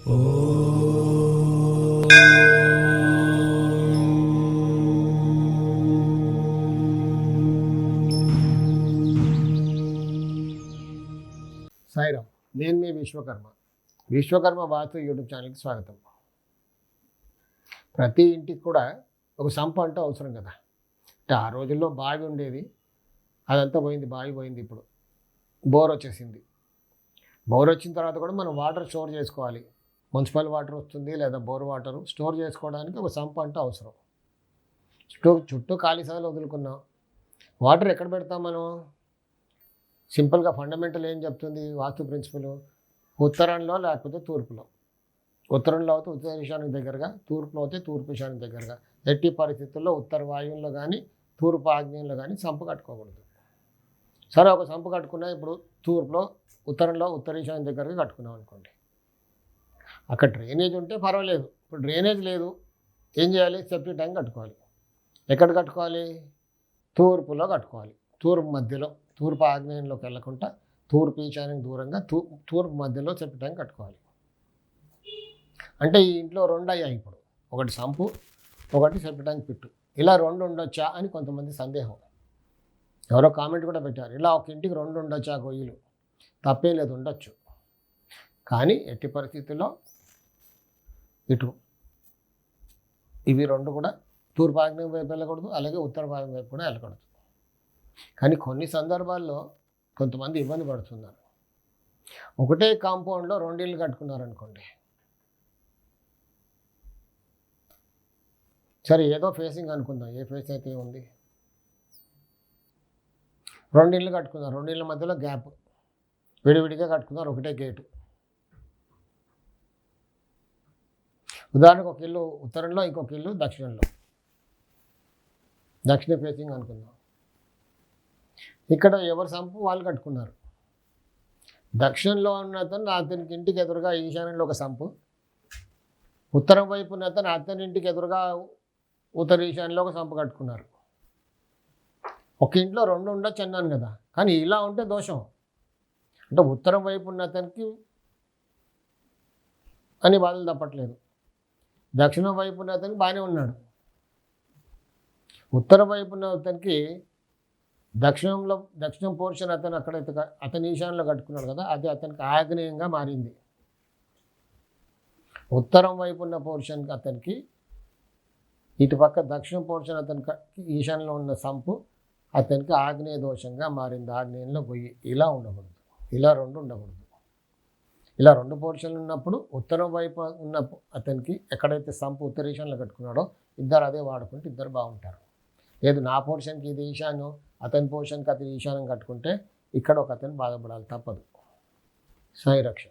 సాయిరామ్. నేను మీ విశ్వకర్మ వాస్తు యూట్యూబ్ ఛానల్కి స్వాగతం. ప్రతి ఇంటికి కూడా ఒక సంప అంటూ అవసరం కదా. అంటే ఆ రోజుల్లో బావి ఉండేది, అదంతా పోయింది, బావి పోయింది. ఇప్పుడు బోర్ వచ్చేసింది. బోర్ వచ్చిన తర్వాత కూడా మనం వాటర్ స్టోర్ చేసుకోవాలి. మున్సిపల్ వాటర్ వస్తుంది లేదా బోర్ వాటర్ స్టోర్ చేసుకోవడానికి ఒక సంప అంటూ అవసరం. చుట్టూ ఖాళీ స్థలాలు వదులుకున్నాం. వాటర్ ఎక్కడ పెడతాం మనం? సింపుల్గా ఫండమెంటల్ ఏం చెప్తుంది వాస్తు ప్రిన్సిపల్? ఉత్తరంలో లేకపోతే తూర్పులో. ఉత్తరంలో అయితే ఉత్తర ఈశాన్యం దగ్గరగా, తూర్పులో అయితే తూర్పు ఈశాన్యం దగ్గరగా. ఎట్టి పరిస్థితుల్లో ఉత్తర వాయువుల్లో కానీ తూర్పు ఆగ్నేయంలో కానీ సంపు కట్టుకోకూడదు. సరే, ఒక సంపు కట్టుకున్నా, ఇప్పుడు తూర్పులో ఉత్తరంలో ఉత్తర ఈశాన్యం దగ్గరగా కట్టుకున్నాం అనుకోండి. అక్కడ డ్రైనేజ్ ఉంటే పర్వాలేదు. ఇప్పుడు డ్రైనేజ్ లేదు, ఏం చేయాలి? సెప్టిక్ ట్యాంక్ కట్టుకోవాలి. ఎక్కడ కట్టుకోవాలి? తూర్పులో కట్టుకోవాలి. తూర్పు మధ్యలో, తూర్పు ఆగ్నేయంలోకి వెళ్ళకుండా తూర్పు ఈశాన్యం దూరంగా తూర్పు మధ్యలో సెప్టిక్ ట్యాంక్ కట్టుకోవాలి. అంటే ఈ ఇంట్లో రెండు అయ్యాయి ఇప్పుడు. ఒకటి సంపు, ఒకటి సెప్టిక్ ట్యాంక్ పిట్టు. ఇలా రెండు ఉండొచ్చా అని కొంతమంది సందేహం. ఎవరో కామెంట్ కూడా పెట్టారు, ఇలా ఒక ఇంటికి రెండు ఉండొచ్చా గొయ్యిలు? తప్పేం లేదు, ఉండొచ్చు. కానీ ఎట్టి పరిస్థితుల్లో ఇటు ఇవి రెండు కూడా తూర్పు ఆగ్నేయం వైపు వెళ్ళకూడదు, అలాగే ఉత్తర భాగం వైపు కూడా వెళ్ళకూడదు. కానీ కొన్ని సందర్భాల్లో కొంతమంది ఇబ్బంది పడుతున్నారు. ఒకటే కాంపౌండ్లో రెండు ఇళ్ళు కట్టుకున్నారనుకోండి. సరే, ఏదో ఫేసింగ్ అనుకుందాం, ఏ ఫేస్ అయితే ఉంది. రెండు ఇళ్ళు కట్టుకున్నారు, రెండు ఇళ్ళ మధ్యలో గ్యాప్, విడివిడిగా కట్టుకున్నారు, ఒకటే గేటు. ఉదాహరణకు ఒక ఇల్లు ఉత్తరంలో, ఇంకొక ఇల్లు దక్షిణంలో. దక్షిణ ఫేసింగ్ అనుకుందాం. ఇక్కడ ఎవరి సంపు వాళ్ళు కట్టుకున్నారు. దక్షిణంలో ఉన్న అతనికి ఇంటికి ఎదురుగా ఈశాన్యంలో ఒక సంపు, ఉత్తరం వైపు ఉన్న అతని ఇంటికి ఎదురుగా ఉత్తర ఈశాన్యంలో ఒక సంపు కట్టుకున్నారు. ఒక ఇంట్లో రెండు ఉండొచ్చు అన్నాను కదా. కానీ ఇలా ఉంటే దోషం. అంటే ఉత్తరం వైపు ఉన్న అతనికి అని బాధలు తప్పట్లేదు, దక్షిణం వైపు ఉన్న అతనికి బాగానే ఉన్నాడు. ఉత్తర వైపు ఉన్న అతనికి దక్షిణం పోర్షన్ అతను అక్కడైతే అతని ఈశాన్యంలో కట్టుకున్నాడు కదా, అది అతనికి ఆగ్నేయంగా మారింది. ఉత్తరం వైపు ఉన్న పోర్షన్కి అతనికి, ఇటుపక్క దక్షిణ పోర్షన్ అతనికి ఈశాన్యంలో ఉన్న సంపు అతనికి ఆగ్నేయ దోషంగా మారింది. ఆగ్నేయంలో గొయ్యి. ఇలా ఉండకూడదు, ఇలా రెండు ఉండకూడదు. ఇలా రెండు పోర్షన్లు ఉన్నప్పుడు ఉత్తరం వైపు ఉన్న అతనికి ఎక్కడైతే సంపు ఉత్తర ఈశాన్యంలో కట్టుకున్నాడో ఇద్దరు అదే వాడుకుంటే ఇద్దరు బాగుంటారు. లేదు, నా పోర్షన్కి ఇది ఈశాన్యం, అతని పోర్షన్కి అతని ఈశాన్యం కట్టుకుంటే ఇక్కడ ఒక అతను బాధపడాలి, తప్పదు. సాయి రక్ష.